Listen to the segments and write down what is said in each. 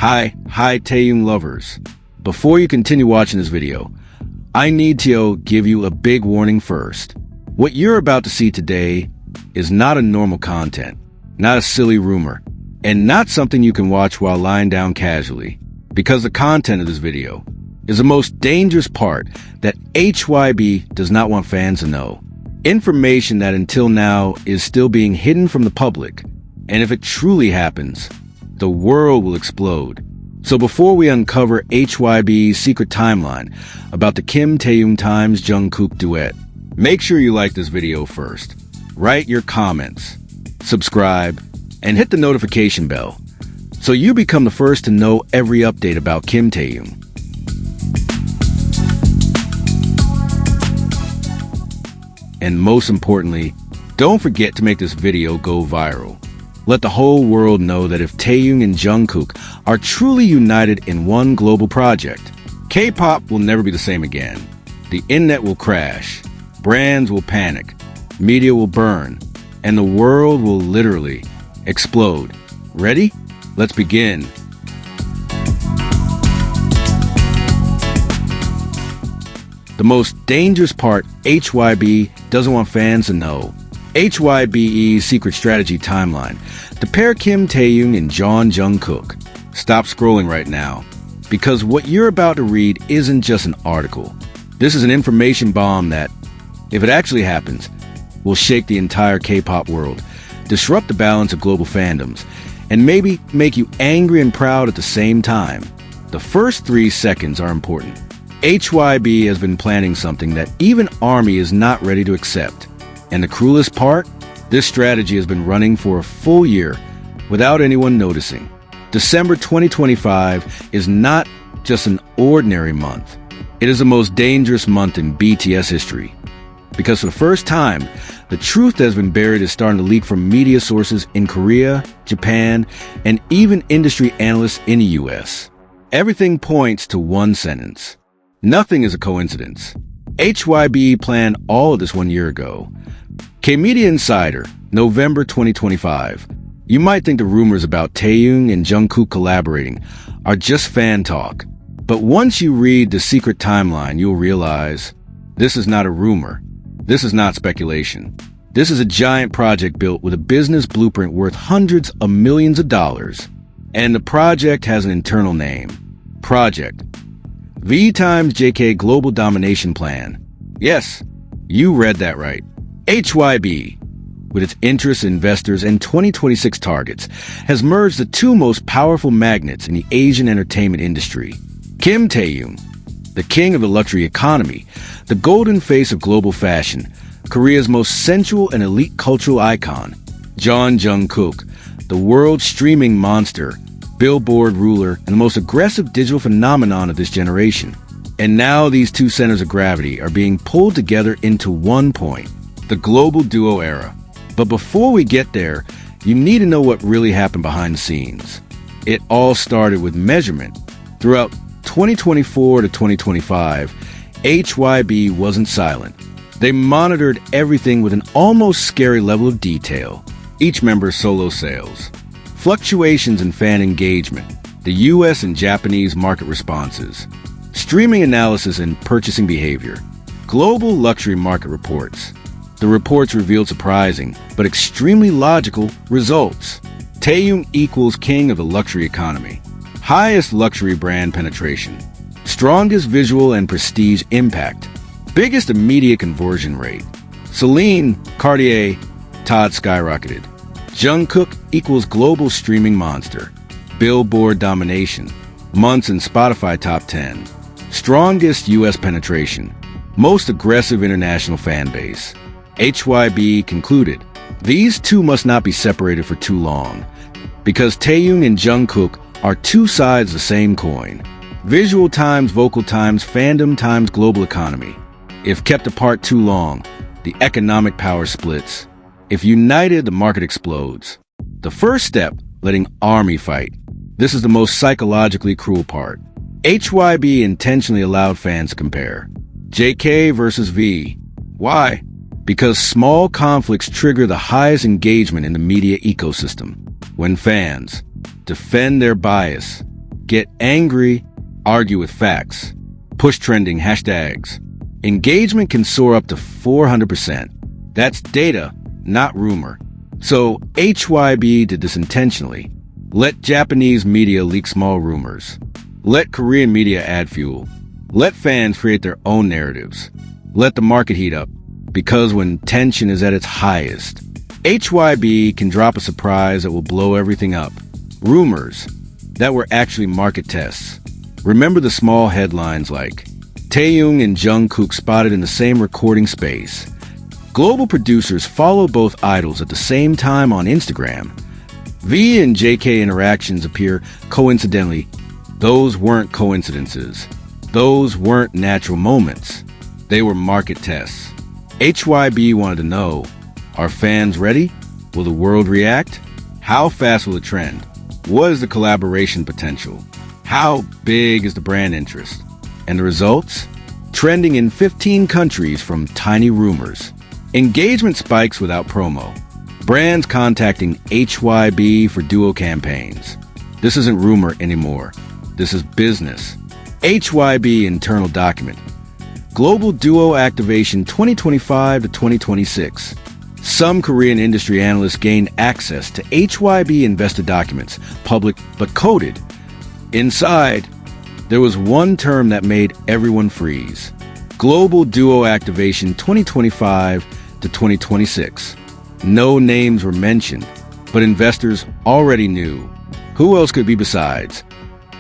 Hi Taehyung Lovers. Before you continue watching this video, I need to give you a big warning first. What you're about to see today is not a normal content, not a silly rumor, and not something you can watch while lying down casually, because the content of this video is the most dangerous part that HYBE does not want fans to know. Information that until now is still being hidden from the public, and if it truly happens, the world will explode. So before we uncover HYBE's secret timeline about the Kim Taehyung Jeon Jungkook duet, make sure you like this video first, write your comments, subscribe, and hit the notification bell so you become the first to know every update about Kim Taehyung. And most importantly, don't forget to make this video go viral. Let the whole world know that if Taehyung and Jungkook are truly united in one global project, K-pop will never be the same again. The internet will crash, brands will panic, media will burn, and the world will literally explode. Ready? Let's begin. The most dangerous part HYBE doesn't want fans to know. HYBE's secret strategy timeline to pair Kim Taehyung and Jeon Jungkook. Stop scrolling right now, because what you're about to read isn't just an article. This is an information bomb that, if it actually happens, will shake the entire K-pop world, disrupt the balance of global fandoms, and maybe make you angry and proud at the same time. The first 3 seconds are important. HYBE has been planning something that even ARMY is not ready to accept. And the cruelest part? This strategy has been running for a full year without anyone noticing. December 2025 is not just an ordinary month. It is the most dangerous month in BTS history. Because for the first time, the truth that has been buried is starting to leak from media sources in Korea, Japan, and even industry analysts in the US. Everything points to one sentence. Nothing is a coincidence. HYBE planned all of this 1 year ago. K-Media Insider, November 2025. You might think the rumors about Taehyung and Jungkook collaborating are just fan talk. But once you read the secret timeline, you'll realize this is not a rumor. This is not speculation. This is a giant project built with a business blueprint worth hundreds of millions of dollars. And the project has an internal name. Project V-Taehyung JK Global Domination Plan. Yes, you read that right. HYBE, with its interests, investors, and 2026 targets, has merged the two most powerful magnets in the Asian entertainment industry. Kim Taehyung, the king of the luxury economy, the golden face of global fashion, Korea's most sensual and elite cultural icon. Jeon Jungkook, the world's streaming monster, Billboard ruler, and the most aggressive digital phenomenon of this generation. And now these two centers of gravity are being pulled together into one point, the global duo era. But before we get there, you need to know what really happened behind the scenes. It all started with measurement. Throughout 2024 to 2025, HYBE wasn't silent. They monitored everything with an almost scary level of detail. Each member's solo sales, fluctuations in fan engagement, the US and Japanese market responses, streaming analysis and purchasing behavior, global luxury market reports. The reports revealed surprising, but extremely logical results. Taehyung equals king of the luxury economy. Highest luxury brand penetration. Strongest visual and prestige impact. Biggest immediate conversion rate. Celine, Cartier, Todd skyrocketed. Jungkook equals global streaming monster. Billboard domination. Months in Spotify top 10. Strongest US penetration. Most aggressive international fan base. HYBE concluded, these two must not be separated for too long, because Taehyung and Jungkook are two sides of the same coin. Visual times vocal times fandom times global economy. If kept apart too long, the economic power splits. If united, the market explodes. The first step, letting ARMY fight. This is the most psychologically cruel part. HYBE intentionally allowed fans to compare. JK versus V. Why? Because small conflicts trigger the highest engagement in the media ecosystem. When fans defend their bias, get angry, argue with facts, push trending hashtags. Engagement can soar up to 400%. That's data, not rumor. So HYBE did this intentionally. Let Japanese media leak small rumors. Let Korean media add fuel. Let fans create their own narratives. Let the market heat up. Because when tension is at its highest, HYBE can drop a surprise that will blow everything up. Rumors that were actually market tests. Remember the small headlines like Taehyung and Jungkook spotted in the same recording space. Global producers follow both idols at the same time on Instagram. V and JK interactions appear coincidentally. Those weren't coincidences. Those weren't natural moments. They were market tests. HYBE wanted to know, are fans ready? Will the world react? How fast will it trend? What is the collaboration potential? How big is the brand interest? And the results? Trending in 15 countries from tiny rumors. Engagement spikes without promo. Brands contacting HYBE for duo campaigns. This isn't rumor anymore. This is business. HYBE internal document. Global Duo Activation 2025 to 2026. Some Korean industry analysts gained access to HYBE investor documents, public but coded. Inside, there was one term that made everyone freeze. Global Duo Activation 2025 to 2026. No names were mentioned, but investors already knew. Who else could be besides?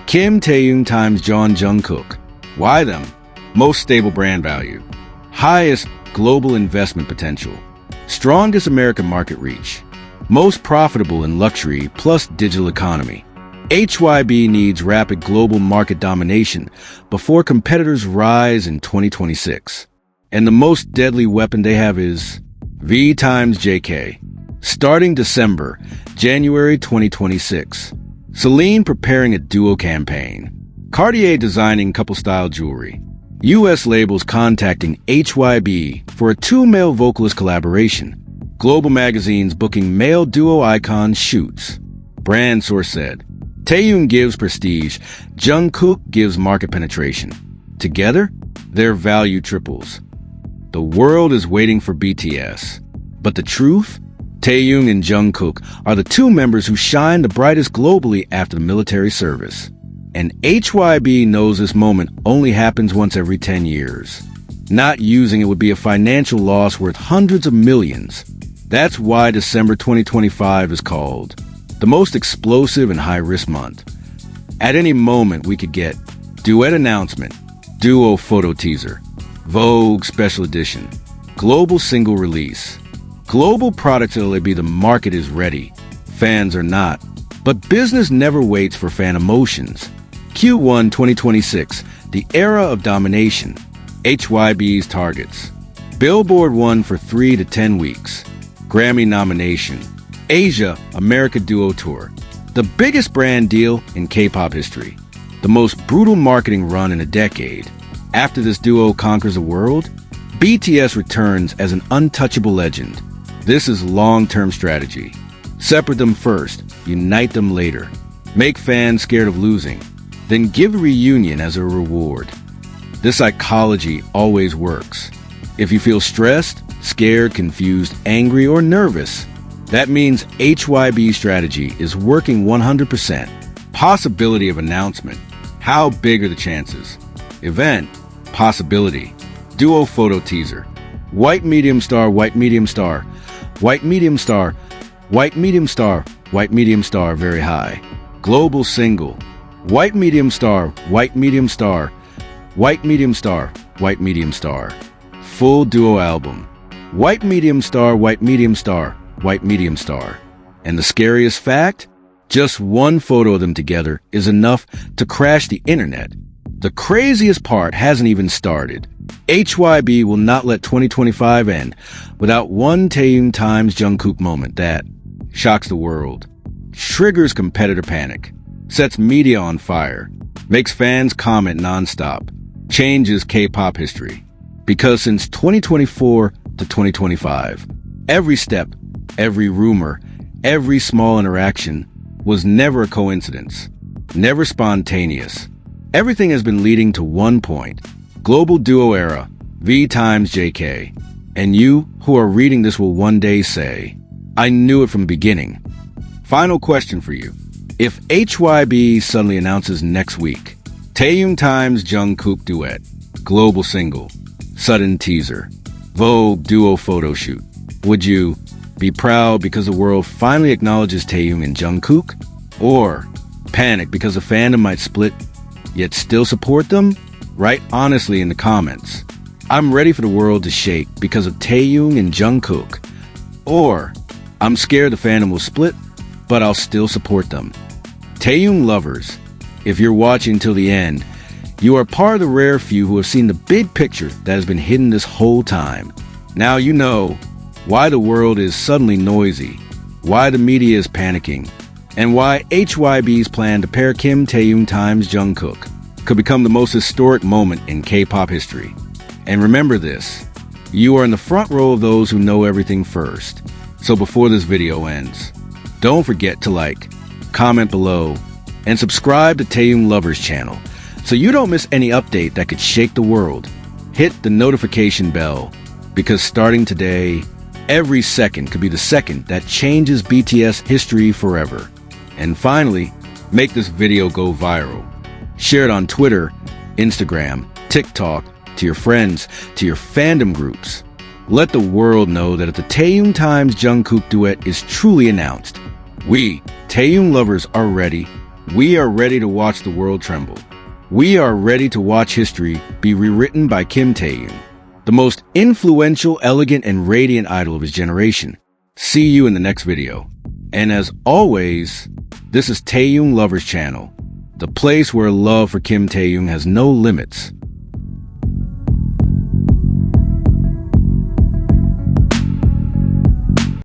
Kim Taehyung times Jeon Jungkook. Why them? Most stable brand value. Highest global investment potential. Strongest American market reach. Most profitable in luxury plus digital economy. HYBE needs rapid global market domination before competitors rise in 2026. And the most deadly weapon they have is V times JK. Starting December, January 2026. Celine preparing a duo campaign. Cartier designing couple-style jewelry. U.S. labels contacting HYBE for a two-male vocalist collaboration. Global magazines booking male duo icon shoots. Brand source said, Taehyung gives prestige, Jungkook gives market penetration. Together, their value triples. The world is waiting for BTS. But the truth? Taehyung and Jungkook are the two members who shine the brightest globally after the military service. And HYBE knows this moment only happens once every 10 years. Not using it would be a financial loss worth hundreds of millions. That's why December 2025 is called the most explosive and high-risk month. At any moment, we could get Duet announcement, duo photo teaser, Vogue special edition, global single release. Global products will be the market is ready. Fans are not. But business never waits for fan emotions. Q1 2026, the era of domination. HYBE'S targets. Billboard 1 for 3 to 10 weeks. Grammy nomination. Asia America Duo Tour. The biggest brand deal in Kpop history. The most brutal marketing run in a decade. After this duo conquers the world, BTS returns as an untouchable legend. This is long-term strategy. Separate them first, unite them later. Make fans scared of losing, then give a reunion as a reward. This psychology always works. If you feel stressed, scared, confused, angry, or nervous, that means HYBE strategy is working 100%. Possibility of announcement. How big are the chances? Event. Possibility. Duo photo teaser. White medium star, white medium star. White medium star. White medium star. White medium star very high. Global single. White medium star. White medium star. White medium star. White medium star. Full duo album. White medium star. White medium star. White medium star. And the scariest fact? Just one photo of them together is enough to crash the internet. The craziest part hasn't even started. HYBE will not let 2025 end without one Taehyung times Jungkook moment that shocks the world, triggers competitor panic, sets media on fire, makes fans comment nonstop, changes K-pop history. Because since 2024 to 2025, every step, every rumor, every small interaction was never a coincidence. never spontaneous. Everything has been leading to one point. Global duo era, V times JK. And you, who are reading this, will one day say, I knew it from the beginning. Final question for you. If HYBE suddenly announces next week, Taehyung times Jungkook duet, global single, sudden teaser, Vogue duo photo shoot, would you be proud because the world finally acknowledges Taehyung and Jungkook? Or panic because the fandom might split, yet still support them? Write honestly in the comments. I'm ready for the world to shake because of Taehyung and Jungkook. Or I'm scared the fandom will split, but I'll still support them. Taehyung Lovers, if you're watching till the end, you are part of the rare few who have seen the big picture that has been hidden this whole time. Now you know why the world is suddenly noisy, why the media is panicking, and why HYBE's plan to pair Kim Taehyung times Jungkook could become the most historic moment in K-pop history. And remember this, you are in the front row of those who know everything first. So before this video ends, don't forget to like, comment below, and subscribe to Taehyung Lovers channel so you don't miss any update that could shake the world. Hit the notification bell, because starting today, every second could be the second that changes BTS history forever. And finally, make this video go viral. Share it on Twitter, Instagram, TikTok, to your friends, to your fandom groups. Let the world know that if the Taehyung times Jungkook duet is truly announced, we, Taehyung Lovers, are ready. We are ready to watch the world tremble. We are ready to watch history be rewritten by Kim Taehyung, the most influential, elegant, and radiant idol of his generation. See you in the next video. And as always, this is Taehyung Lovers channel, the place where love for Kim Taehyung has no limits.